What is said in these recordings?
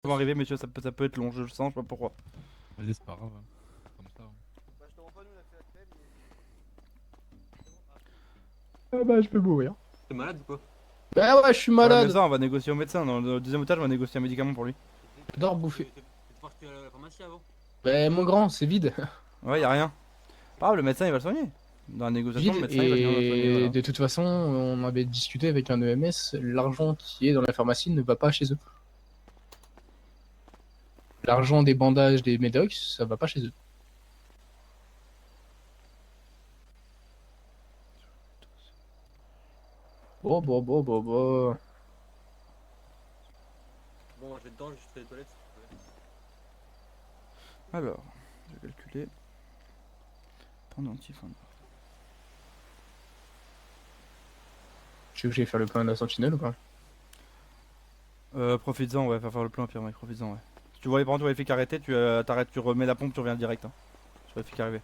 vont arriver, messieurs, ça peut être long, je le sens, je sais pas pourquoi. Vas-y, c'est pas grave. Comme ça. Bah, je te rends pas, nous, on a fait la fête, mais. Ah bah, je peux mourir. T'es malade ou quoi? Bah ouais, je suis Ouais, mais malade. ça, on va négocier au médecin. Dans le deuxième otage, on va négocier un médicament pour lui. J'adore bouffer. T'es parti à la pharmacie avant? Bah, mon grand, c'est vide. Ouais, y'a rien. Ah, le médecin il va le soigner. Dans la négociation, le Vide, médecin il va venir le soigner. et Voilà. de toute façon, on avait discuté avec un EMS, l'argent qui est dans la pharmacie ne va pas chez eux. L'argent des bandages, des médocs, ça va pas chez eux. Bon. Bon, je vais dedans, je fais les toilettes. Alors, je vais calculer. Pendentif en or. Tu veux que j'aille faire le plein de la sentinelle ou pas? Profites-en, ouais, va faire le plein, pire, mec, profites-en, ouais. Si tu vois les parents, tu vois les flics arrêter, tu t'arrêtes, tu remets la pompe, tu reviens direct. Hein. Tu vois les flics arriver.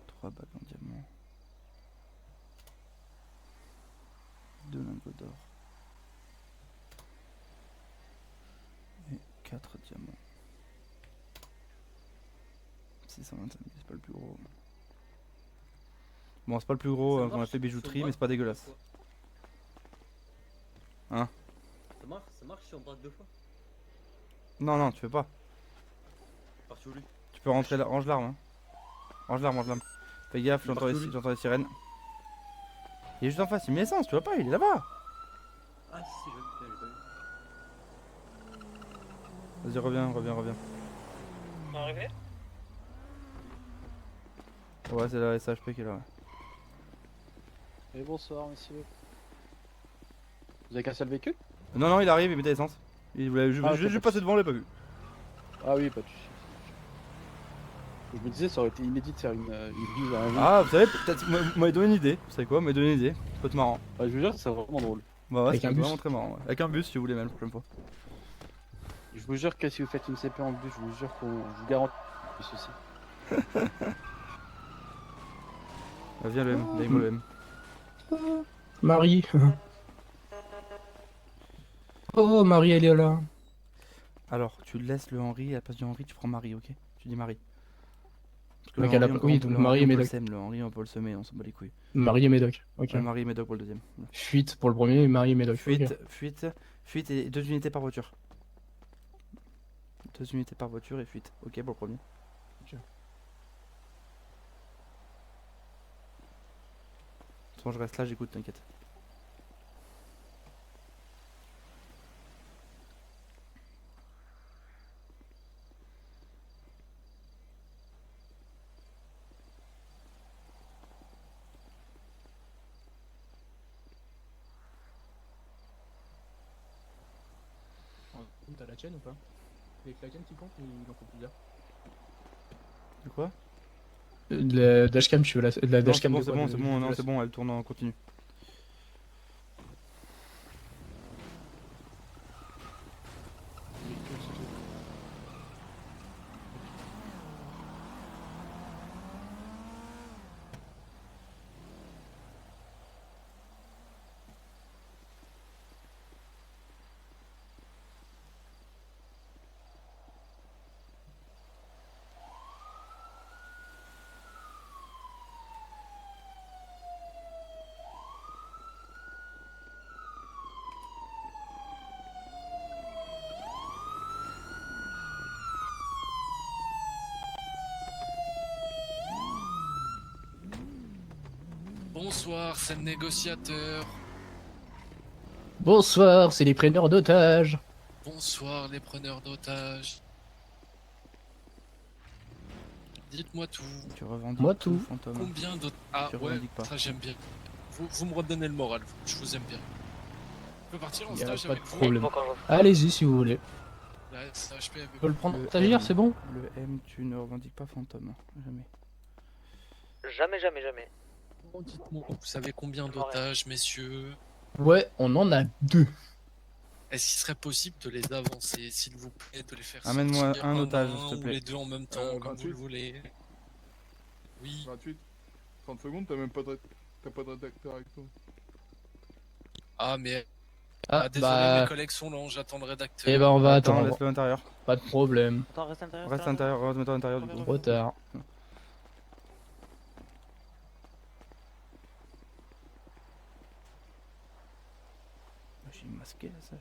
3 bagues en diamant. 2 lingots d'or. Et 4 diamants. 625 000, c'est pas le plus gros. Bon, c'est pas le plus gros qu'on a fait bijouterie, mais c'est pas dégueulasse. Hein? Ça marche si on braque deux fois? Non, non, tu fais pas. Parti où lui? Tu peux rentrer là, range l'arme. Hein. Range l'arme, range l'arme. Fais gaffe, j'entends les sirènes. Il est juste en face, il met l'essence, tu vois pas, il est là-bas. Ah si, je l'ai pas vu. Vas-y, reviens. On est arrivé? Ouais, c'est la SHP qui est là. Ouais. Et bonsoir, monsieur. Vous avez cassé le véhicule? Non, il arrive, il mettait l'essence. Il voulait Ah, juste ok, passer devant, on l'a pas vu. Ah oui, pas de soucis. Je me disais, ça aurait été inédit de faire une bise à un jeu. Ah, vous savez, peut-être, vous m'avez donné une idée. Vous savez quoi, vous m'avez donné une idée. Ça peut être marrant. Bah, je vous jure, c'est vraiment drôle. Bah ouais, Avec c'est un bus. vraiment très marrant. Ouais. Avec un bus, si vous voulez, même, la prochaine fois. Je vous jure que si vous faites une CP en bus, je vous jure qu'on je vous garantis ceci. Ah, viens le M, donne-moi le M. Marie. Oh, Marie, elle est là. Alors, tu laisses le Henri, à la place du Henri, tu prends Marie, ok? Tu dis Marie. Parce que Donc, le elle a Henri, pas- oui, donc Marie et on peut le Médoc. sème, le Henri, on peut le semer, on s'en bat les couilles. Marie et Médoc. Ok. Ouais, Marie et Médoc pour le deuxième. Fuite pour le premier, Marie et Médoc. Fuite, Ok. fuite et 2 unités par voiture. 2 unités par voiture et fuite. Ok pour le premier. Ok. De toute façon, je reste là, j'écoute, t'inquiète. T'as la tienne ou pas? Avec la tienne qui compte, il en faut plusieurs. De quoi? La dashcam, tu veux la Non, c'est dashcam bon, de c'est quoi, bon, de- c'est de- bon, de non, la- c'est bon, elle tourne en continu. Bonsoir, c'est le négociateur. Bonsoir, c'est les preneurs d'otages. Bonsoir, les preneurs d'otages. Dites-moi tout. Tu revendiques Moi, tout, tout. fantôme. Combien d'otages? Ah Tu ouais, revendiques pas. ça j'aime bien. Vous me redonnez le moral, je vous aime bien. Je peux partir en Y a stage pas de avec vous? problème. Allez-y si vous voulez. La SHP avec On peut le vous. prendre Le en stagiaire, M. c'est bon? Le M, tu ne revendiques pas fantôme. Jamais. Jamais. Bon, dites-moi, vous savez combien d'otages, messieurs? Ouais, on en a deux. Est-ce qu'il serait possible de les avancer, s'il vous plaît, de les faire Amène-moi sortir un à otage, un s'il te ou plaît. les deux en même temps, comme vous 28. le voulez. Oui. 28. 30 secondes, t'as même pas de... T'as pas de rédacteur avec toi. Ah, mais... Ah, Ah, désolé, mes bah. collègues sont lents, j'attends le rédacteur. Eh ben, on va Attends, attendre. laisse-le à l'intérieur. Pas de problème. Attends, reste à l'intérieur. Reste à l'intérieur, remets-toi à l'intérieur du coup. Trop tard. J'ai masqué là, ça.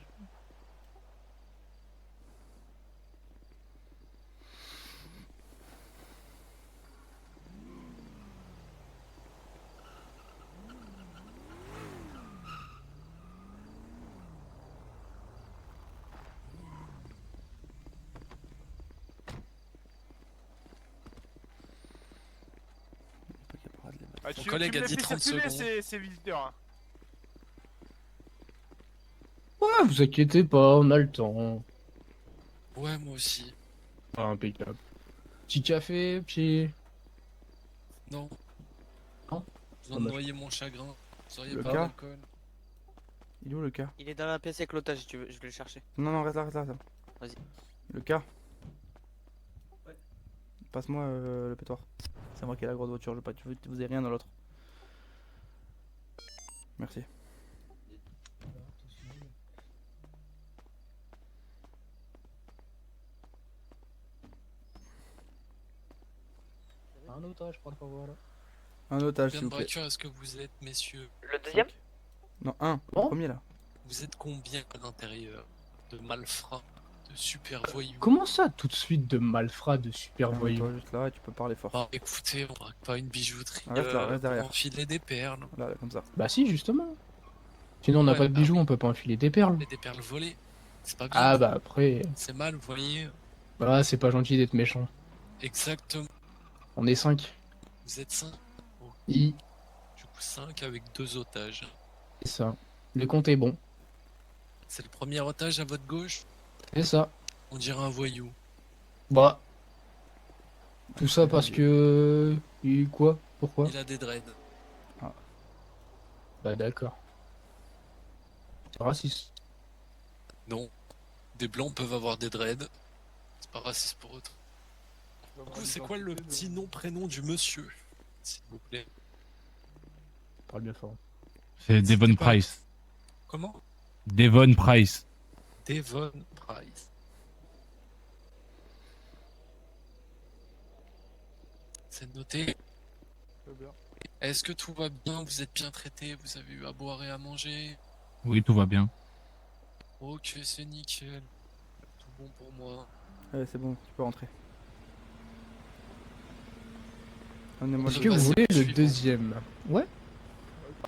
Ah, Mon collègue a dit 30 secondes. ces visiteurs. Hein. Ouais, vous inquiétez pas, on a le temps. Ouais, moi aussi. Ah, impeccable. Petit café, puis. Non. Non. Besoin de noyer mon chagrin. Vous auriez Le pas cas d'alcool. Il est où le cas? Il est dans la pièce avec l'otage si tu veux, je vais le chercher. Non, non, reste là, reste là. Reste là. Vas-y. Le cas? Ouais. Passe-moi le pétoire. C'est moi qui ai la grosse voiture, je veux pas que vous ayez rien dans l'autre. Merci. Un otage, par favor. Un otage, Combien s'il de vous plaît. braqueurs est-ce que vous êtes, messieurs? Le deuxième? Non, un. Bon. Le premier là. Vous êtes combien à l'intérieur? De malfrats, de super voyous? Comment ça, tout de suite, de malfrats, de super voyous? Toi juste là et tu peux parler fort. Bah écoutez, on braque pas une bijouterie Reste là, reste pour derrière. enfiler des perles. Là, comme ça. Bah, si, justement. Sinon, on n'a Ouais, pas de bah bijoux, oui. on peut pas enfiler des perles. Et des perles volées. C'est pas bien. Ah, bah, après. C'est mal, vous voyez. Bah, c'est pas gentil d'être méchant. Exactement. On est 5. Vous êtes 5. I, Du coup 5 avec 2 otages. c'est ça. Le compte est bon. C'est le premier otage à votre gauche. C'est ça. On dirait un voyou. Bah. Tout ça parce que. Quoi? Pourquoi? Il a des dreads. Bah, d'accord. C'est raciste. Non. Des blancs peuvent avoir des dreads. C'est pas raciste pour eux. Du coup, c'est quoi le petit nom, prénom du monsieur? S'il vous plaît. Parle bien fort. C'est Devon C'était pas- Price. Comment? Devon Price. Devon Price. C'est noté. Très bien. Est-ce que tout va bien? Vous êtes bien traité? Vous avez eu à boire et à manger? Oui, tout va bien. Ok, c'est nickel. Tout bon pour moi. Allez, c'est bon, tu peux rentrer. Amenez-moi Est-ce le que vous Vas-y, voulez le suivant. deuxième? Ouais.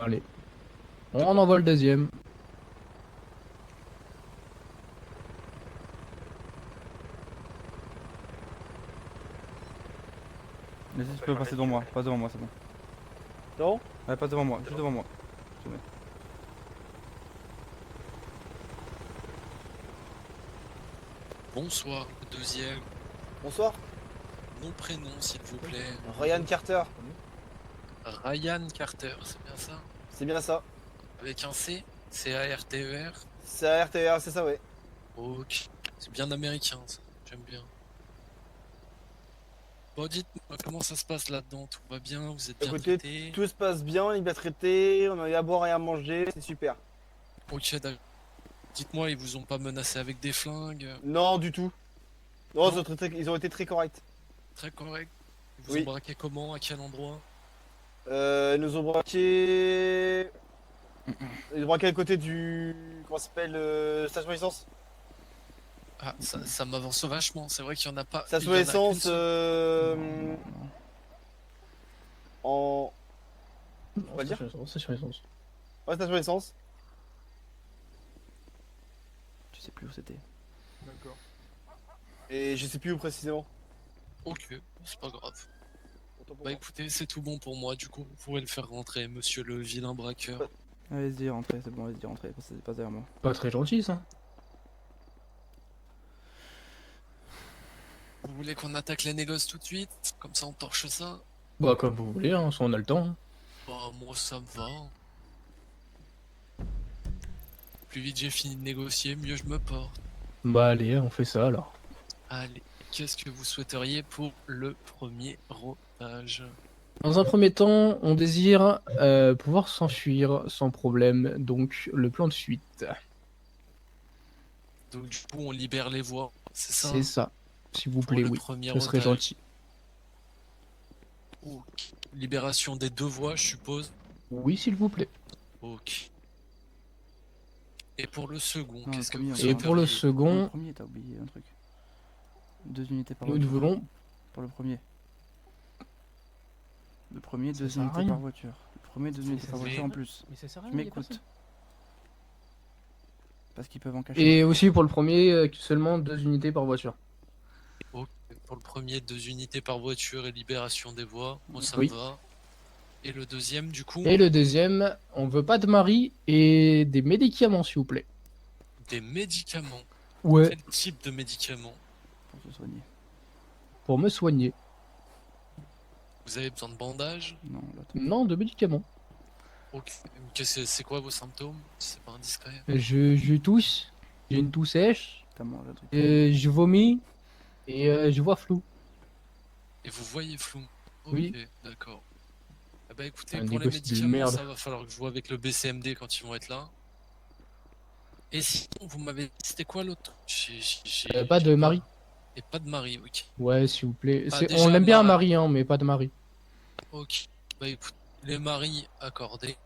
Allez. On envoie le deuxième. Vas-y, tu peux passer devant moi. Passe devant moi, c'est bon. Non? Allez, passe devant moi, juste devant moi. Bonsoir, le deuxième. Bonsoir. Nom, prénom, s'il vous plaît. Ryan Carter. Ryan Carter, c'est bien ça? C'est bien ça. Avec un C? C-A-R-T-E-R? C'est à RTR, c'est ça, ouais. Ok. C'est bien américain, ça. J'aime bien. Bon, dites-moi, comment ça se passe là-dedans? Tout va bien? Vous êtes bien Écoutez, traité? tout se passe bien, on est bien traité, on a eu à boire et à manger, c'est super. Ok, d'accord. Dites-moi, ils vous ont pas menacé avec des flingues? Non, du tout. Non, Non. ils ont été très corrects. Très correct. Ils vous Oui. ont braqué comment? À quel endroit? Ils nous ont braqué. Ils ont braqué à côté du. Comment ça s'appelle station essence. Ah, ça m'avance vachement. C'est vrai qu'il y en a pas. Station il y en a qu'une essence. seule. En. On va dire Station essence. Ouais, station essence. Tu sais plus où c'était. D'accord. Et je sais plus où précisément. Ok, c'est pas grave. Autant pour Bah moi. écoutez, c'est tout bon pour moi. Du coup, vous pouvez le faire rentrer, monsieur le vilain braqueur. Allez-y, rentrez, c'est bon, allez-y, rentrez. Passe derrière moi. Pas très gentil, ça. Vous voulez qu'on attaque les négoces tout de suite? Comme ça, on torche ça? Bah, comme vous voulez, hein, si on a le temps. Bah, moi, ça me va. plus vite j'ai fini de négocier, mieux je me porte. Bah allez, on fait ça alors. Allez, qu'est-ce que vous souhaiteriez pour le premier rodage? Dans un premier temps, on désire pouvoir s'enfuir sans problème, donc le plan de fuite. Donc du coup, on libère les voies, c'est ça? C'est ça. S'il vous Pour plaît, le oui. premier Ce serait rodage. gentil. Ok. Libération des 2 voies, je suppose. Oui, s'il vous plaît. Ok. Et pour le second, Non, qu'est-ce que le premier, vous on Et va- pour le souhaiteriez? Pour le second, premier, t'as oublié un truc. 2 unités par nous voiture. voulons. Pour le premier. Le premier, Ça 2 sert à unités rien. par voiture. Le premier, 2 unités ça par sert à voiture en rien. plus. Mais ça sert à Tu rien, m'écoutes. Parce qu'ils peuvent en cacher. Et aussi pour le premier, seulement 2 unités par voiture. Ok. Pour le premier, 2 unités par voiture et libération des voies. Moi, ça Oui. me va. Et le deuxième, du coup, Et le deuxième, on veut pas de mari et des médicaments, s'il vous plaît. des médicaments. Ouais. Quel type de médicaments? Pour se soigner. Pour me soigner. Vous avez besoin de bandages? Non, l'autre. Non, de médicaments. Ok. C'est quoi vos symptômes? Si c'est pas indiscret. Je tousse, j'ai une toux sèche, T'as mangé un truc. je vomis et je vois flou. Et vous voyez flou? Ok, Oui. d'accord. Ah bah écoutez, Un pour les négoce de médicaments, merde. ça va falloir que je vois avec le BCMD quand ils vont être là. Et sinon, vous m'avez dit, c'était quoi l'autre? Pas de mari. Et pas de mari, ok. Ouais, s'il vous plaît. Ah, C'est- déjà, on aime bien un Mara- mari, hein, mais pas de mari. Ok. Bah écoute, les maris accordés.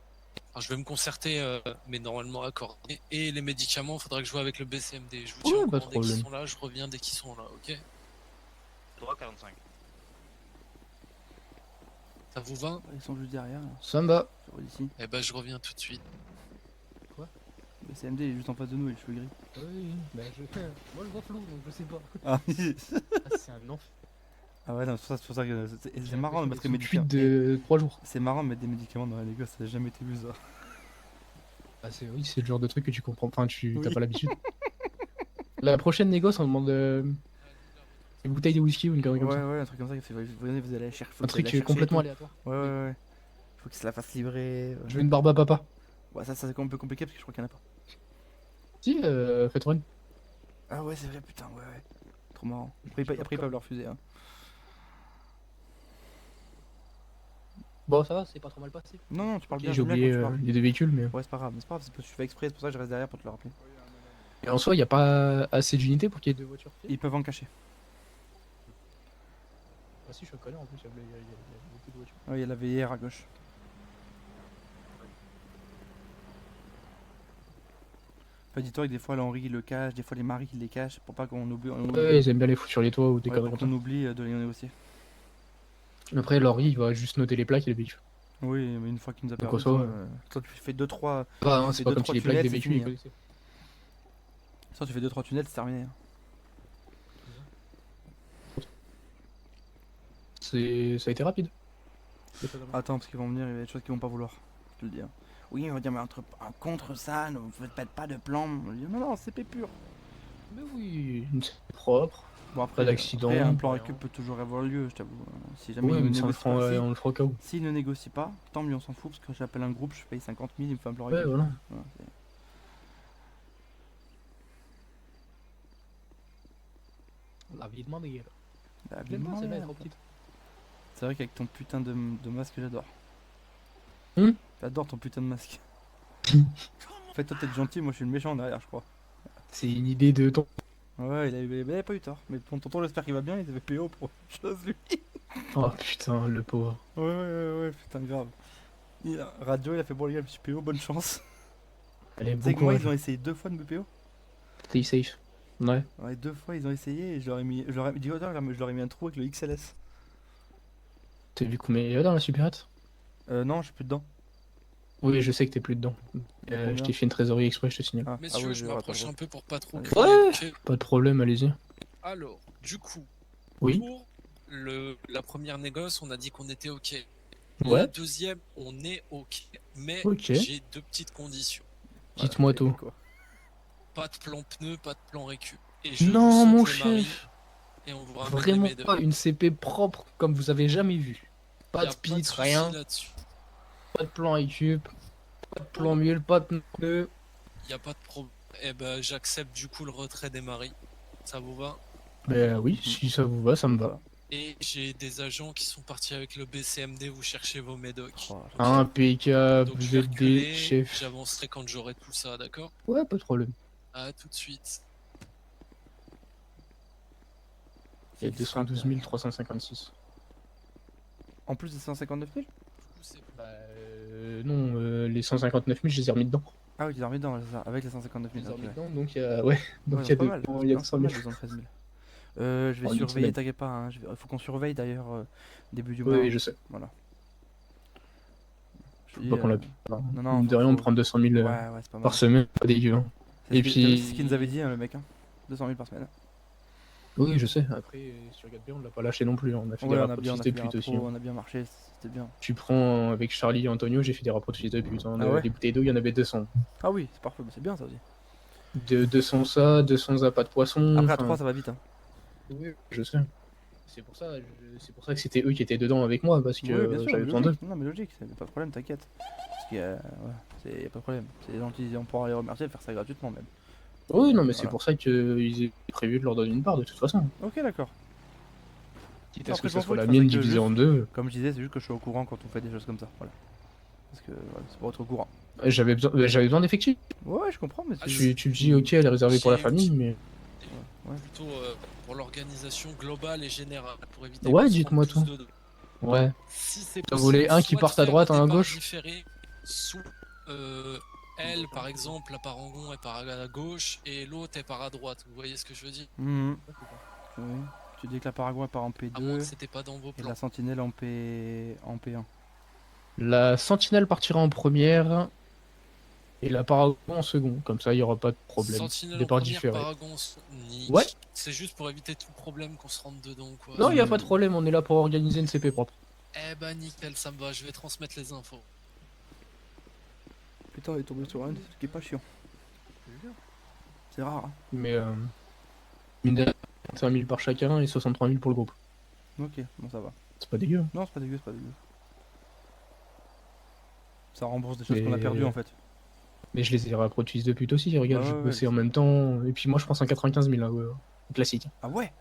Enfin, je vais me concerter, mais normalement accordés. Et les médicaments, faudra que je vois avec le BCMD. Je vous tiens Ouais, au pas de courant dès qu'ils problème. sont là, je reviens dès qu'ils sont là, ok? Droit 45. Ça vous va? Ils sont juste derrière. Là. Ça me va. Sur d'ici. Eh bah je reviens tout de suite. Le CMD est juste en face de nous et les cheveux gris. Oui, bah moi je vois flou, donc je sais pas. Ah, c'est un enfer. ah ouais, non, c'est pour ça que c'est marrant de mettre des Une médicaments. fuite de 3 jours. C'est marrant de mettre des médicaments dans les gosses, ça n'a jamais été vu ça. Bah, oui, c'est le genre de truc que tu comprends. Enfin, tu t'as Oui. pas l'habitude. La prochaine négoce, on demande une bouteille de whisky ou une connerie Ouais, comme ça. ouais, un truc comme ça. Vous allez la chercher. faut Un que vous allez truc la chercher complètement et tout. aléatoire. Ouais, ouais, ouais. Faut qu'il se la fasse livrer. Je veux une barbe à papa. Ouais, ça c'est un peu compliqué parce que je crois qu'il y en a pas. Si, faites une. Ah ouais, c'est vrai, putain, ouais, ouais. Trop marrant. Après ils peuvent leur refuser. Hein. Bon, ça va, c'est pas trop mal passé. Non, non, tu parles bien. J'ai j'aime bien oublié quand tu parles. il y a des véhicules, mais. Ouais, c'est pas grave, mais c'est pas grave, c'est parce que je fais exprès, c'est pour ça que je reste derrière pour te le rappeler. Et en soi, il n'y a pas assez d'unités pour qu'il y ait 2 voitures. Ils peuvent en cacher. Ah si, je suis un connard en plus, il y a beaucoup de voitures. Ouais, il y a la VR à gauche. Enfin, dis-toi que des fois l'Henri il le cache, des fois les maris ils les cachent pour pas qu'on oublie. Ouais, ils aiment bien les foutre sur les toits ou des Ouais, conneries pour comme qu'on oublie de les négocier. ça. Après, Laurie, il va juste noter les plaques et les véhicules. Oui, mais une fois qu'il nous a Donc, perdu, en soi, toi tu fais 2-3. Bah, Tu c'est fais pas deux, comme trois si les plaques des tunnels, c'est véhicules, ils fini, hein. connaissaient. Soit tu fais 2-3 tunnels, c'est terminé. hein. Ça a été rapide. Attends, parce qu'ils vont venir, il y a des choses qu'ils vont pas vouloir. Je te le dis. Hein. Oui, on va dire, mais contre ça, ne faites pas de plan. On va dire, non, non, c'est pur. Mais oui, c'est propre. Bon, après, Pas d'accident, après, un plan rien. récup peut toujours avoir lieu, je t'avoue. Si jamais Ouais, il ne mais ça, on le négocie fera, pas, on le fera au cas où. s'il ne négocie pas, tant mieux, on s'en fout, parce que j'appelle un groupe, je paye 50 000, il me fait un plan Ouais, récup. voilà. Voilà, La vie de ma mère. c'est- J'aime bien, celle-là, elle est trop petite. C'est vrai qu'avec ton putain de masque, j'adore. Hmm J'adore ton putain de masque. En fait, toi t'es gentil, moi je suis le méchant derrière, je crois. C'est une idée de ton. Ouais, il avait pas eu tort. Mais ton tonton, j'espère qu'il va bien, il avait PO pour autre chose, lui. Oh putain, le pauvre. Ouais, putain, grave. Radio, il a fait bon, les gars, je suis PO, bonne chance. Elle est Tu sais que beaucoup. moi, ils ont essayé 2 fois de me PO. Stay safe. Ouais. Ouais, 2 fois, ils ont essayé et je leur ai mis. Je leur ai mis un trou avec le XLS. T'as vu combien il y a dans la supérette? Non, je suis plus dedans. Oui, je sais que t'es plus dedans. Il y a Je combien t'ai fait une trésorerie exprès, je te signale. Ah, Messieurs, ouais, je attends, m'approche attends. un peu pour pas trop Ouais. crier. ok. Pas de problème, allez-y. Alors, du coup, Oui. pour la première négoce, on a dit qu'on était ok. Ouais. La deuxième, on est ok. Mais Ok. j'ai 2 petites conditions. Dites-moi Voilà, tout. quoi. Pas de plan pneu, pas de plan récup. Et je Non, vous mon saute les maris, chef. et on vous ramène Vraiment les pas une CP propre comme vous avez jamais vu. Pas Y a de pitre, souci rien. là-dessus. Pas de plan récup. Pas de plan mule, pas de pneu. Y a pas de problème. Eh ben, j'accepte du coup le retrait des maris. Ça vous va? Ben oui, si ça vous va, ça me va. Et j'ai des agents qui sont partis avec le BCMD, vous cherchez vos médocs. Oh, Impeccable, Donc vous je vais êtes des reculer, chefs. j'avancerai quand j'aurai tout ça, d'accord? Ouais, pas de problème. À tout de suite. Il y a 212 356. En plus des 159 000? Du coup, c'est Bah non, les 159 000, je les ai remis dedans. Ah oui, tu l'as remis dedans, c'est ça, avec les 159 Je les 000. ai remis ok. dedans, donc il y a... Ouais, donc Ouais, il y a c'est pas deux- mal. il y a Non, c'est pas 200 mal, 000. 213 000. Je vais En une surveiller, semaine. t'inquiète pas. Hein, faut qu'on surveille d'ailleurs début du Oui, mois. oui, je sais. Voilà. Je te Faut dis, pas qu'on la... non, non, Mine de rien, on prend 200 000 Ouais, ouais, c'est pas mal. par semaine, pas dégueu. Hein. C'est Et ce qu'il- t'as vu, puis- c'est ce qu'il nous avait dit, hein, le mec. Hein. 200 000 par semaine. Oui, je sais. Après, si tu regardes bien, on l'a pas lâché non plus. On a fait Ouais, des on a rapports bien, de on a fils fait de des pute aussi. rapports, Hein. on a bien marché, c'était bien. Tu prends avec Charlie et Antonio, j'ai fait des rapports de fils de pute. Hein. Ah ouais Les bouteilles d'eau, il y en avait 200. Ah oui, c'est parfait, c'est bien ça aussi. 200 ça, 200 à pas de poisson. Après, à enfin, 3, ça va vite. Hein. Oui, je sais. C'est pour ça, c'est pour ça que c'était eux qui étaient dedans avec moi, parce que Oui, bien sûr, j'avais mais besoin d'eux. logique. Non, mais logique, pas de problème, t'inquiète. Parce qu'il y a, ouais, y a pas de problème. C'est gentil, on pourra les remercier de faire ça gratuitement même. Oui, non, mais c'est Voilà. pour ça qu'ils aient prévu de leur donner une part de toute façon. Ok, d'accord. Quitte à ce Après, que je ça m'en soit fous, la de mienne toute façon, divisée que en deux. Comme je disais, c'est juste que je suis au courant quand on fait des choses comme ça. Voilà. Parce que voilà, c'est pour être au courant. J'avais besoin d'effectifs. Ouais, je comprends, mais Ah, c'est. Tu me dis, ok, elle est réservée pour la J'ai- famille, mais. Ouais. Plutôt pour l'organisation globale et générale, pour éviter Ouais, qu'on se dites-moi rende tout. tous dedans. Ouais. Si c'est T'en voulais possible, un qui soit parte de à faire droite, un à départ gauche différé, soit elle, par exemple, la parangon, elle part à gauche et l'autre, elle part à droite. Vous voyez ce que je veux dire? Mhm. Oui. Tu dis que la Paraguay part en À moins que P2 c'était pas dans vos et plans. la Sentinelle en P1. La sentinelle partira en première et la paragon en second. Comme ça, il n'y aura pas de problème. Sentinelle en Départ première, différé. paragon, nique. Ouais. C'est juste pour éviter tout problème qu'on se rentre dedans, quoi. Non, il n'y a pas de problème, on est là pour organiser une CP propre. Eh bah nickel, ça me va, je vais transmettre les infos. Putain, il est tombé sur un ce qui est pas chiant. C'est rare. Hein. Mais mine de rien, 5 000 par chacun et 63 000 pour le groupe. Ok, bon, ça va. C'est pas dégueu. Non, c'est pas dégueu, c'est pas dégueu. Ça rembourse des choses Mais- qu'on a perdues en fait. Mais je les ai rappro de fils de pute aussi, regarde, Ouais, je ouais, bossais ouais. en même temps. Et puis moi, je prends 195 000, là, ouais. Classique. Ah ouais.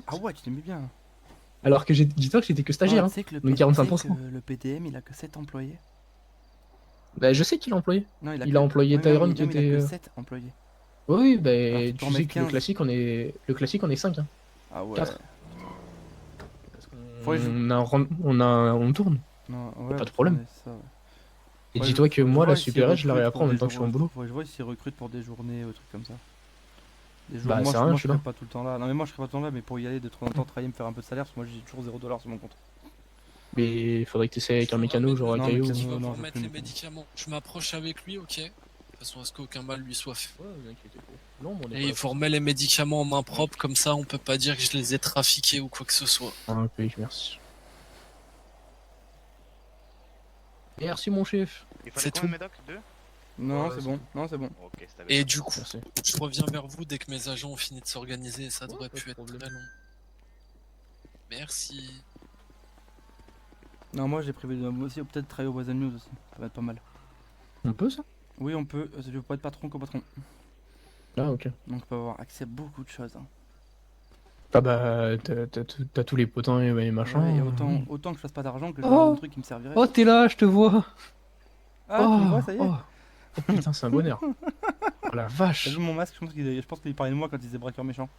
Ah ouais, tu t'aimes bien. Alors que dis-toi que j'étais que stagiaire. Ah, Hein. tu sais que le, donc P- tu sais 45%. que le PTM il a que 7 employés. Bah, je sais qu'il a employé. Non, Il a employé Tyrone qui Il a était. que 7 employés. Oui, bah, Alors, tu peux en tu sais mettre que le 15. classique, on est 5. Hein. Ah ouais. 4. Faut que je- On tourne. Non, ouais, pas de problème. ouais, c'est ça, ouais. Et Ouais, dis-toi faut que moi, vois la s'ils supérette, je la recrutent réapprends pour en même des temps que je suis en jours- boulot. Faut que je vois s'ils recrutent pour des journées ou des trucs comme ça. Des jours, Bah, moi, c'est je, rien, moi, je je suis serai là. pas tout le temps là. Non, mais moi je serai pas tout le temps là, mais pour y aller de temps en temps, travailler, me faire un peu de salaire, parce que moi j'ai toujours 0 $ sur mon compte. Mais il faudrait que tu essaies avec un Je mécano, ramène genre un le Non, caillou. mais mec qui non, va non, vous je remettre peux les me- médicaments. Je m'approche avec lui, ok? De toute façon, à ce qu'aucun mal lui soit fait. Ouais, vous inquiétez pas. Non, mais on est Et pas il là faut pour remettre les médicaments en main propre, comme ça on peut pas dire que je les ai trafiqués ou quoi que ce soit. ça. Ah, ok, merci. Merci, mon chef. Il C'est fallait combien tout. de médocs? 2? Non, Ouais, c'est c'est bon. Non, c'est bon. Ok, c'était Et du coup, Merci. je reviens vers vous dès que mes agents ont fini de s'organiser, ça devrait pas de plus être problème. très long. Merci. Non, moi j'ai prévu aussi peut-être travailler au Voisin News aussi. Ça va être pas mal. On peut ça? Oui, on peut. Je veux pas être patron qu'au patron. Ah, ok. Donc on peut avoir accès à beaucoup de choses. Hein. Ah bah, t'as tous les potins et machin. Ouais, et oui. autant que je fasse pas d'argent que je Oh. fasse un truc qui me servirait. Oh, t'es là, je te vois. Ah, tu me vois, ça y est. Oh, oh, putain, c'est un bonheur. Oh la T'as vache. vu mon masque? Je pense qu'il parlait de moi quand il disait braqueur méchant.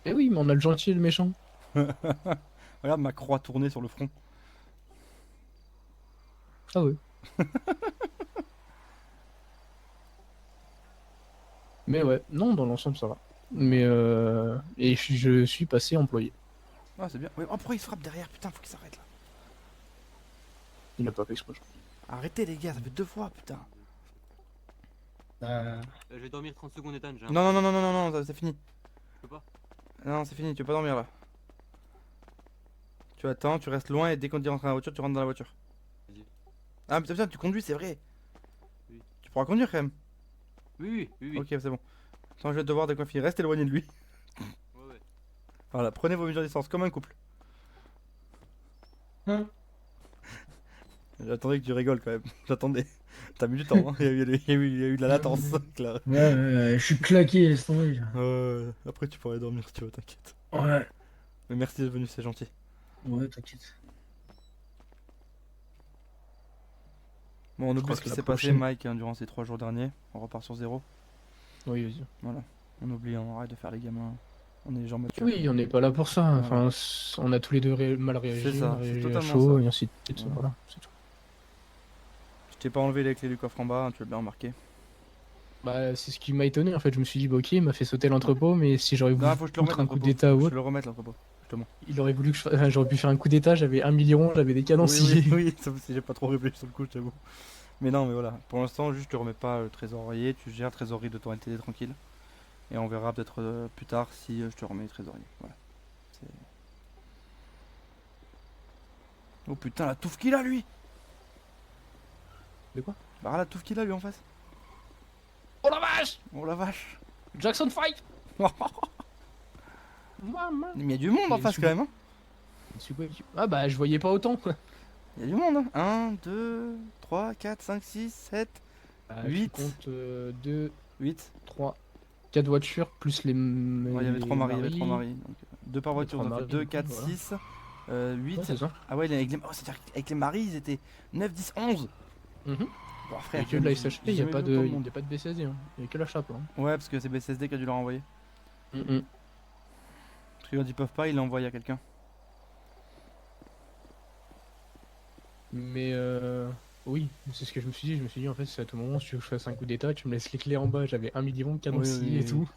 Eh oui, mais on a le gentil et le méchant. Regarde ma croix tournée sur le front. Ah ouais. Mais ouais, non, dans l'ensemble ça va. Mais et je suis passé employé. Ah, c'est bien. Ouais, oh, pourquoi il se frappe derrière? Putain, faut qu'il s'arrête là. Il a pas fait exprès. je Arrêtez les gars, ça fait 2 fois, putain. crois. Je vais dormir 30 secondes Ethan, j'ai un- Non, non, non, non, non, non, non, c'est fini. Je peux pas. Non, c'est fini, tu peux pas dormir là. Tu attends, tu restes loin et dès qu'on te dit rentrer dans la voiture, tu rentres dans la voiture. Vas-y. Ah, mais putain, tu conduis, c'est vrai. Oui. Tu pourras conduire quand même. Oui, oui, oui, oui. Ok, c'est bon. Attends, je vais devoir dès qu'on finit. Reste éloigné de lui. Ouais, ouais. Voilà, prenez vos mesures de distance comme un couple. Hein? J'attendais que tu rigoles quand même. J'attendais. T'as mis du temps, hein. Il y a eu de la latence. Claire. Ouais, je suis claqué, laisse tomber. Là. Après, tu pourrais dormir si tu veux, t'inquiète. Ouais, Mais merci d'être venu, c'est gentil. ouais, t'inquiète. Bon, on oublie crois ce que qui la s'est passé, prochaine- Mike, hein, durant ces 3 jours derniers. On repart sur 0. Oui, vas-y. Voilà. On oublie, on arrête de faire les gamins. On est des gens matures. Oui, on n'est pas là pour ça. Enfin, on a tous les deux mal réagi, C'est ça, on a c'est réagi à totalement chaud, ça. et ainsi de suite. Voilà. Voilà, c'est tout. Je t'ai pas enlevé les clés du coffre en bas, hein, tu l'as bien remarqué. Bah, c'est ce qui m'a étonné en fait. Je me suis dit, bah, ok, il m'a fait sauter l'entrepôt, mais si j'aurais voulu Non, faut que je te le remette foutre un coup l'entrepôt. d'état ou Je autre, te le remette l'entrepôt. Justement. il aurait voulu que enfin, j'aurais pu faire un coup d'état, j'avais 1 million, j'avais des canons Oui, sciés. oui, sauf si j'ai pas trop réfléchi sur le coup, je t'avoue. Mais non, mais voilà. Pour l'instant, juste, je te remets pas le trésorier. Tu gères trésorerie de ton LTD tranquille. Et on verra peut-être plus tard si je te remets le trésorier. Voilà. C'est- Oh putain, la touffe qu'il a lui! De quoi? Bah, la touffe qu'il a lui en face. Oh la vache! Oh la vache! Jackson Fight! Mais il y a du monde en Il est face sous- quand même, hein. Ah bah, je voyais pas autant. Il y a du monde, hein. 1, 2, 3, 4, 5, 6, 7, Bah, 8. tu comptes 2, 8. 3, 4 voitures plus les. Ouais, il y avait 3 maris, il y avait 3 maris. 2 par voiture, trois ça fait maris, 2, donc, 4, voilà. 6, 8. Ouais, c'est ça. Ah ouais, avec les... Oh, c'est-à-dire qu'avec les maris, ils étaient 9, 10, 11. Mhm. Bon, Il frère, y a que de la j'ai SHP, il n'y a jamais pas vu de, autant il monde. y a pas de BCSD, hein. Il y a que la chape. Hein. Ouais, parce que c'est BCSD qui a dû leur envoyer. Mhm. Parce qu'ils peuvent pas, ils l'envoient à quelqu'un. Mais oui, c'est ce que je me suis dit. Je me suis dit, en fait, c'est à tout moment, si tu veux que je fasse un coup d'état, tu me laisses les clés en bas. J'avais 1 million, canon Oui, oui, scié et oui, tout.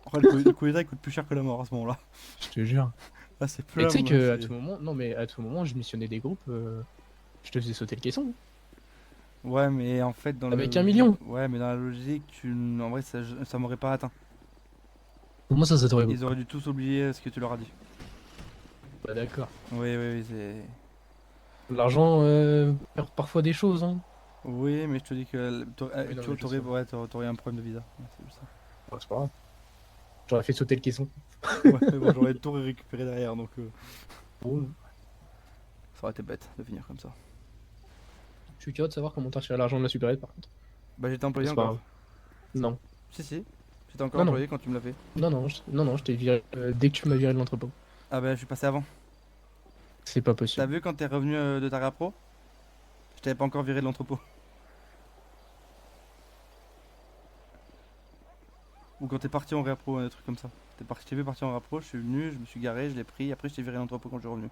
Après, le coup d'état il coûte plus cher que la mort à ce moment-là. Je te jure. Là, c'est plus Et la tu sais mort, que à c'est- tout moment, non mais à tout moment, je missionnais des groupes, je te faisais sauter le caisson. Ouais, mais en fait, dans Avec le... 1 million. Ouais, mais dans la logique, en vrai, ça m'aurait pas atteint. Comment ça t'aurait Ils auraient dû tous oublier ce que tu leur as dit. Bah d'accord. Oui, oui, oui, c'est... L'argent perd parfois des choses, hein. Oui, mais je te dis que Oui, non, mais je t'aurais sais. ouais, t'aurais un problème de visa. Ouais, c'est juste ça. Bah, c'est pas grave. J'aurais fait sauter le caisson. Ouais, mais bon, j'aurais tout récupéré derrière, donc Bon, ça aurait été bête de finir comme ça. je suis curieux de savoir comment t'as reçu l'argent de la supérette par contre. Bah j'étais employé C'est pas encore. grave. Non. Si, si. J'étais encore Non, non. employé quand tu me l'as fait. Non, je t'ai viré dès que tu m'as viré de l'entrepôt. Ah bah je suis passé avant. C'est pas T'as possible. vu quand t'es revenu de ta réappro? Je t'avais pas encore viré de l'entrepôt. Ou quand t'es parti en réappro, un truc comme ça. Je t'ai vu partir en réappro, je suis venu, je me suis garé, je l'ai pris, après je t'ai viré de l'entrepôt quand je suis revenu.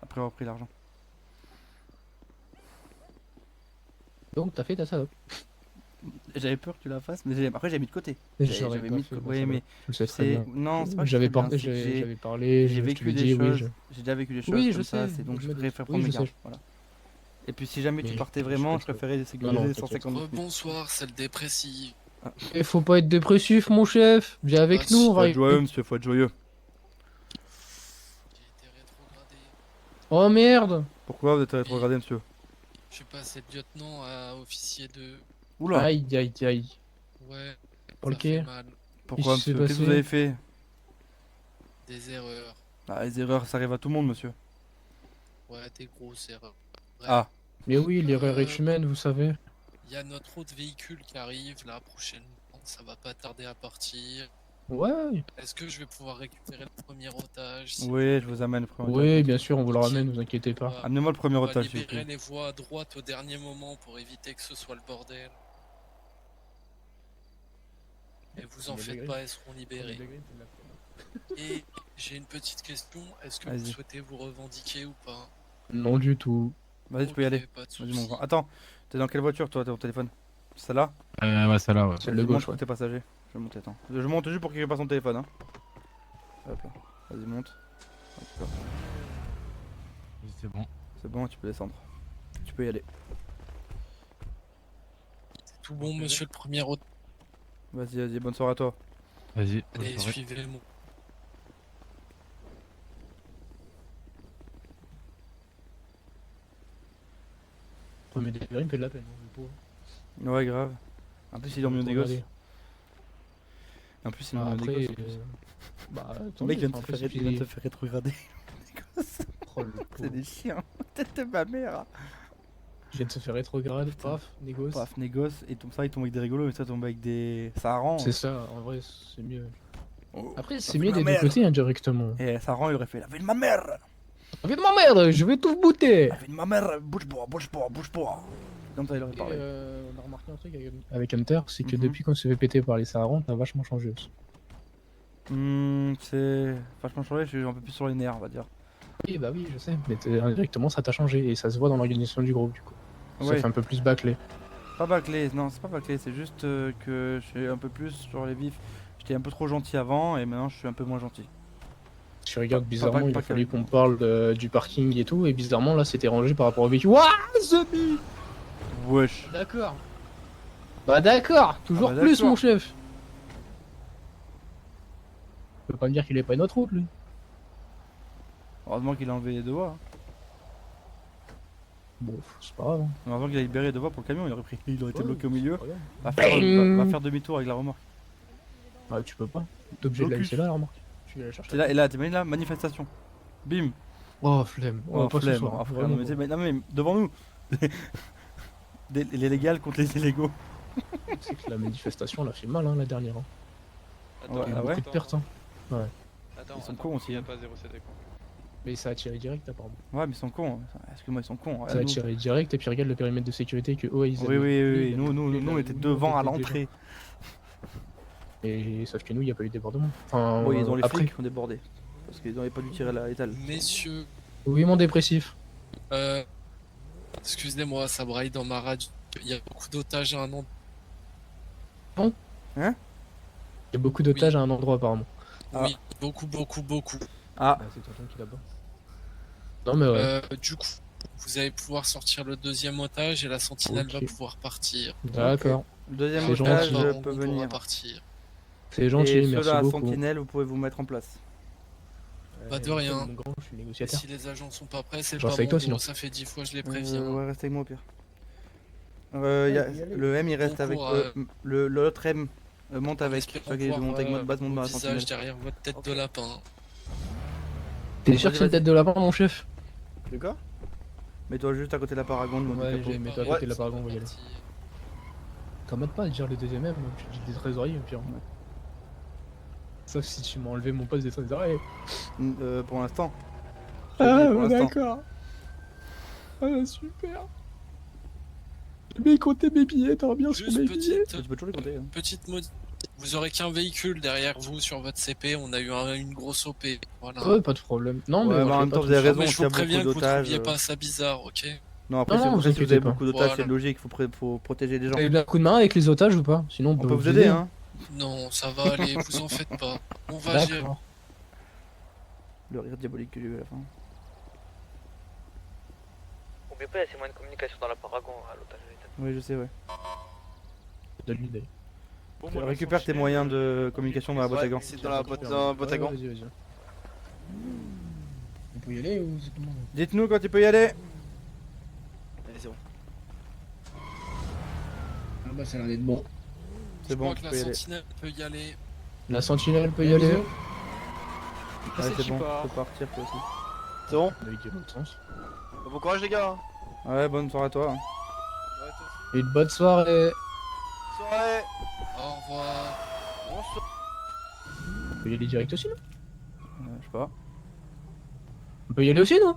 Après avoir pris l'argent. Donc t'as fait ta salope. J'avais peur que tu la fasses, mais après j'ai mis de côté. J'aurais J'avais pas mis de fait côté. ma Oui, salope. mais Tu le sais très c'est. bien. Non, c'est pas que J'avais c'est bien, parlé, c'est que j'avais parlé, j'ai je te vécu l'ai des dit, choses. oui. J'ai déjà vécu des choses Oui, comme je ça, sais, c'est donc je je me préfère doute. prendre Oui, mes je gardes. sais. Voilà. Et puis si jamais tu Mais partais je vraiment, je comprends. préférais Non, sécuriser non, les t'inquiète. 150 minutes. Bonsoir, celle dépressive. Il faut pas être dépressif, mon chef. Viens avec Ah, nous, si, on va. Faut être joyeux, monsieur, faut être joyeux. J'ai été rétrogradé. Oh merde. Pourquoi vous êtes rétrogradé, monsieur? Je suis passé de lieutenant à officier de. Oula, Aïe, aïe, aïe. Ouais, Pour le ça fait quai. mal. pourquoi, qu'est-ce qui monsieur? s'est Qu'est-ce que vous passé avez fait? Des erreurs. Ah, les erreurs, ça arrive à tout le monde, monsieur. Ouais, des grosses erreurs. Bref, Ah, Mais oui, l'erreur est humaine, vous savez. il y a notre autre véhicule qui arrive là prochainement. Ça va pas tarder à partir. Ouais. Est-ce que je vais pouvoir récupérer le premier otage oui, je vous amène le premier Oui, otage. bien sûr, on vous le ramène, vous inquiétez pas. Voilà. Amenez-moi le premier On va otage, s'il vous libérer plaît. les voies à droite au dernier moment pour éviter que ce soit le bordel. Et vous en Mais faites les pas, elles seront libérées. Et j'ai une petite question, est-ce que vous Vas-y. souhaitez vous revendiquer ou pas? Non du tout. Vas-y, tu peux y Ok, aller. pas de Vas-y, mon soucis. grand. Attends, t'es dans quelle voiture, toi, t'es au téléphone? Celle-là? Ouais, celle-là, ouais. Celle de Vas-y, gauche, monte ouais. pour tes passagers. Je vais monter, attends. Je monte juste pour qu'il pas son téléphone, hein. Hop là. Vas-y, monte. Hop là. C'est bon. C'est bon, tu peux descendre. Tu peux y aller. C'est tout bon, monsieur le premier otage. Vas-y, vas-y, bonne soirée à toi. Vas-y. bonne Allez, soirée. suivez moi. Premier degré, il me fait de la peine. hein, le pauvre. Ouais, grave. En plus, il est au milieu des gosses. Regardez. En plus, il est au Bah, milieu des après, gosses. en plus. bah, Ton mec vient de en te plus, faire, il il vient de fait- te faire rétrograder. Oh, le C'est pauvre. des chiens. Tête de ma mère. Je viens de se faire rétrograde, paf, négoce. Paf, négoce, et ça il tombe avec des rigolos, mais ça tombe avec des Saran. C'est ça, en vrai, c'est mieux. Oh, Après, ça c'est fait mieux ma des deux mère. côtés, indirectement. Et Saran il aurait fait la vie de ma mère. Avec ma merde, je vais tout bouter. La vie de ma mère, bouge-toi, bouge-toi, bouge-toi. Comme ça il aurait Et, parlé. on a remarqué un truc avec Hunter, c'est que Mhm. depuis qu'on s'est fait péter par les Saharans, t'as vachement changé aussi. C'est vachement changé, je suis un peu plus sur les nerfs, on va dire. Oui, bah oui, je sais, mais indirectement ça t'a changé et ça se voit dans l'organisation du groupe du coup. Ça Ouais. fait un peu plus bâclé. Pas bâclé, non, c'est pas bâclé, c'est juste que je suis un peu plus sur les vifs. J'étais un peu trop gentil avant et maintenant je suis un peu moins gentil. Si tu regardes Pas- bizarrement, pas- il pas a fallu que- qu'on parle du parking et tout, et bizarrement là c'était rangé par rapport au véhicule. Wouah, Zemi. Wesh. D'accord. Bah d'accord, toujours bah plus d'accord. mon chef. Tu peux pas me dire qu'il est pas une autre route lui. Heureusement qu'il a enlevé les deux voies. hein. Bon, c'est pas grave. Hein. Heureusement qu'il a libéré les deux voies pour le camion, il aurait été Ouais, bloqué au milieu. c'est pas grave. Va faire, va faire demi-tour avec la remorque. Ouais, tu peux pas. T'es obligé de la Blocus. laisser là, la remarque. Tu vas la chercher. C'est là, et là, t'imagines là, manifestation. Bim. Oh, flemme. Oh, pas ce flemme. soir, Oh, hein, frère, vraiment non, mais, pas. non, mais devant nous. Les légales contre les illégaux. C'est que la manifestation, elle a fait mal, hein, la dernière. Hein. Ouais, Il y a ah eu ouais beaucoup de pertes. Hein. Ils sont cons aussi. hein. Mais ça a tiré direct, apparemment. Ouais, mais ils sont cons. hein. Excuse-moi, ils sont cons. Ça a nous- tiré direct, et puis regarde le périmètre de sécurité que eux, ils Oui, avaient. oui, oui, mis, nous, on était devant à l'entrée. Et sauf que nous, il n'y a pas eu de débordement. Enfin, Oui, ils ont les après. flics qui ont débordé. Parce qu'ils n'auraient pas dû tirer la l'étale. Messieurs, Oui, mon dépressif. excusez-moi, ça braille dans ma radio. Il y a beaucoup d'otages à un endroit. Il y a beaucoup d'otages à un endroit, apparemment. Ah. Oui, beaucoup, beaucoup, beaucoup. Ah, Ah, c'est tonton qui est là-bas. Non, mais ouais. Du coup, vous allez pouvoir sortir le deuxième otage et la sentinelle Ok. va pouvoir partir. D'accord. le deuxième C'est otage gentil. peut pourra venir. partir. C'est gentil, Et merci ceux-là à beaucoup. sentinelle, vous pouvez vous mettre en place. Pas de rien. Mon grand, je suis Et négociateur. si les agents sont pas prêts, c'est J'en pas sais avec mon toi, dos, sinon. ça fait 10 fois que je les préviens. Ouais, reste avec moi au pire. Le M il reste Bon avec. courage. L'autre M monte avec. Espérons Ok, il voir, monte avec moi de base, monte dans la vos sentinelle. visages derrière votre tête de lapin. T'es sûr que c'est une tête de lapin, mon chef? De quoi? Mets-toi juste à côté de la Paragon, moi, Ouais, du capot. j'ai mis toi à Ouais. côté de la Paragon, on va y aller. T'embêtes pas à dire le deuxième M, tu dis des trésoriers au pire. Sauf si tu m'as enlevé mon poste de trésorier. Pour l'instant. Ah, Pour l'instant. d'accord. Ah, super. Mais compter mes billets, t'auras bien sur Juste mes billets. Tu peux toujours les compter. hein. petite mode. Vous aurez qu'un véhicule derrière vous sur votre CP, on a eu une grosse OP. Voilà. Ouais, pas de problème. Non, mais Ouais, moi, mais en je même fais temps, pas vous avez tout ça. raison, Mais je s'il y a vous préviens beaucoup que vous d'otages. trouviez pas ça bizarre, ok? Non, après, Non, non, vous vous avez inquiétez pas. beaucoup d'otages, Voilà. c'est logique, faut protéger les gens. Vous avez bien un coup de main avec les otages ou pas? Sinon, On peut vous aider, hein. Non, ça va aller, vous en faites pas. On va gérer. D'accord. Le rire diabolique que j'ai eu à la fin. N'oubliez pas, il y a ces moyens de communication dans la Paragon à l'otage de l'État. Oui, je sais, ouais. Donne l'idée. Récupère tes moyens de communication dans la boîte à Ouais, gants. c'est dans la boîte à gants. Vas-y, vas-y. On peut y aller ou c'est comment? Dites-nous quand il peut y aller. Allez, c'est bon. Ah bah ça a l'air d'être bon. C'est Je bon, crois tu que peux y la aller. sentinelle peut y aller. La sentinelle peut y aller. Ouais, c'est bon, tu peux partir toi aussi. C'est bon? Avec l'autre sens. Bon courage les gars. Ouais, bonne soirée à toi. Ouais, toi aussi. Une bonne soirée. Soirée. Au revoir. Bonsoir. On peut y aller direct aussi, non? Je sais pas. On peut y aller aussi, non?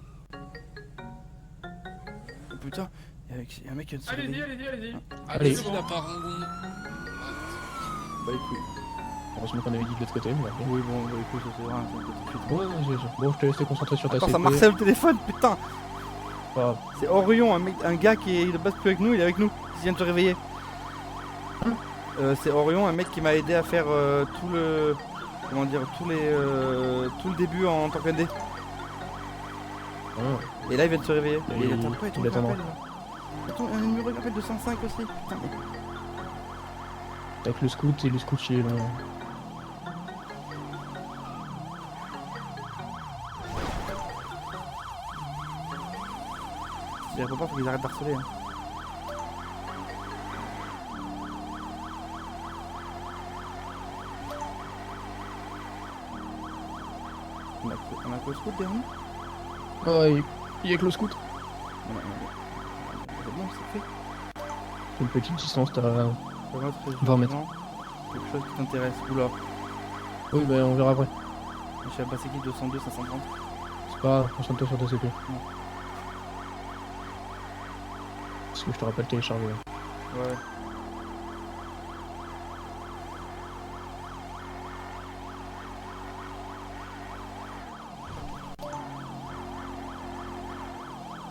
Oh, putain, il y a un mec qui vient de se réveiller. Allez. Allez-y, la parangon. Bah écoute. Heureusement qu'on avait dit de l'autre côté, mais ok. Oui, bon, bah écoute, c'est vrai, c'est un peu de suite. Ouais, vas-y, vas-y. Bon, je te laisse te concentrer sur ta Attends, CP. ça marchait le téléphone, putain. Pas grave. C'est Orion, un gars qui est de base plus avec nous, il est avec nous, qui vient de se réveiller. C'est Orion, un mec qui m'a aidé à faire tout le... Comment dire, tout le début en tant qu'indé. Ah. Et là il vient de se réveiller. Et Et attends, pourquoi il tombe il pas attendra. appel, là Attends, un numéro d'appel de 105 aussi. Putain, mais... Avec le scout et le scout qui est là. Si j'y réponds pas, faut qu'ils arrêtent d'harceler. Hein. On a quoi le scout derrière nous? Ah, il y a que le scout. Non, non, non. C'est bon, c'est fait. C'est une petite distance, t'as... Fais-moi 20 mètres. Quelque chose qui t'intéresse. Oula. Oui, bah on verra après. Je sais pas c'est qui 202, 530. C'est pas grave, concentre-toi sur ta CP. Parce que je te rappelle télécharger. Là. Ouais.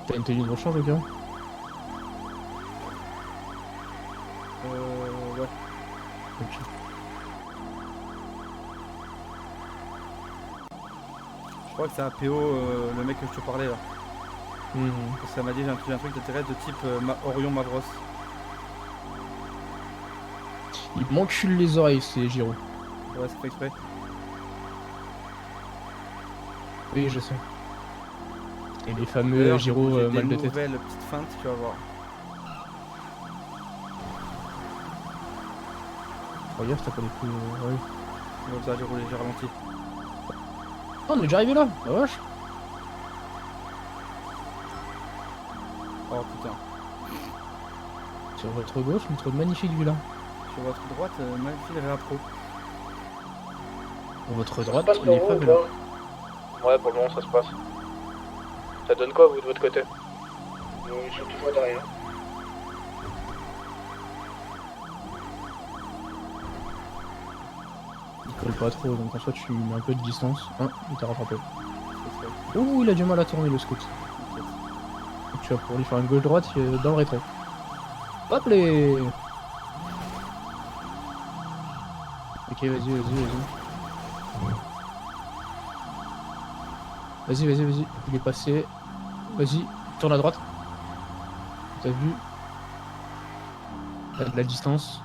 T'as une tenue de rechange au cas où? Ouais. Ok. Je crois que c'est un PO, le mec que je te parlais là. Parce que ça m'a dit j'ai un truc d'intérêt de type Orion Mavros. Il m'encule les oreilles, c'est Giro. Ouais, c'est fait exprès. Oui, je sais. Et les fameux D'ailleurs, Giro j'ai mal de des tête. nouvelles petites feintes, tu vas voir. Regarde, t'as pas des coups. Ouais. Ouais, ça, j'ai ralenti. Oh, on est déjà arrivé là. La vache. Oh putain. Sur votre gauche, une trop magnifique vue là. Sur votre droite, Malfil Réapro. Sur votre droite, il est pas là. Ouais, pour le moment ça se passe. Ça donne quoi vous de votre côté? Ils sont toujours derrière. Il colle pas trop, donc en soi tu mets un peu de distance. Hein, il t'a rattrapé. Ouh, il a du mal à tourner le scout. Donc, tu vas pour lui faire une gauche-droite dans le rétro. Hop les. Ok, vas-y. Vas-y. Il est passé. Vas-y, tourne à droite. T'as vu? T'as de la distance.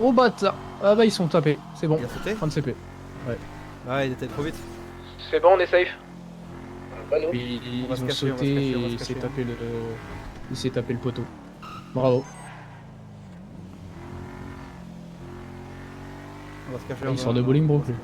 Oh bâtard! Ah bah ils sont tapés, c'est bon. Il a sauté? Fin de CP. Ah, il était trop vite. C'est bon, on est safe. Bah non. Ils On va se ont cacher, sauté on va se et cacher. il s'est tapé le poteau. Bravo. On va se cacher. Il sort de bowling, bro. Ouais.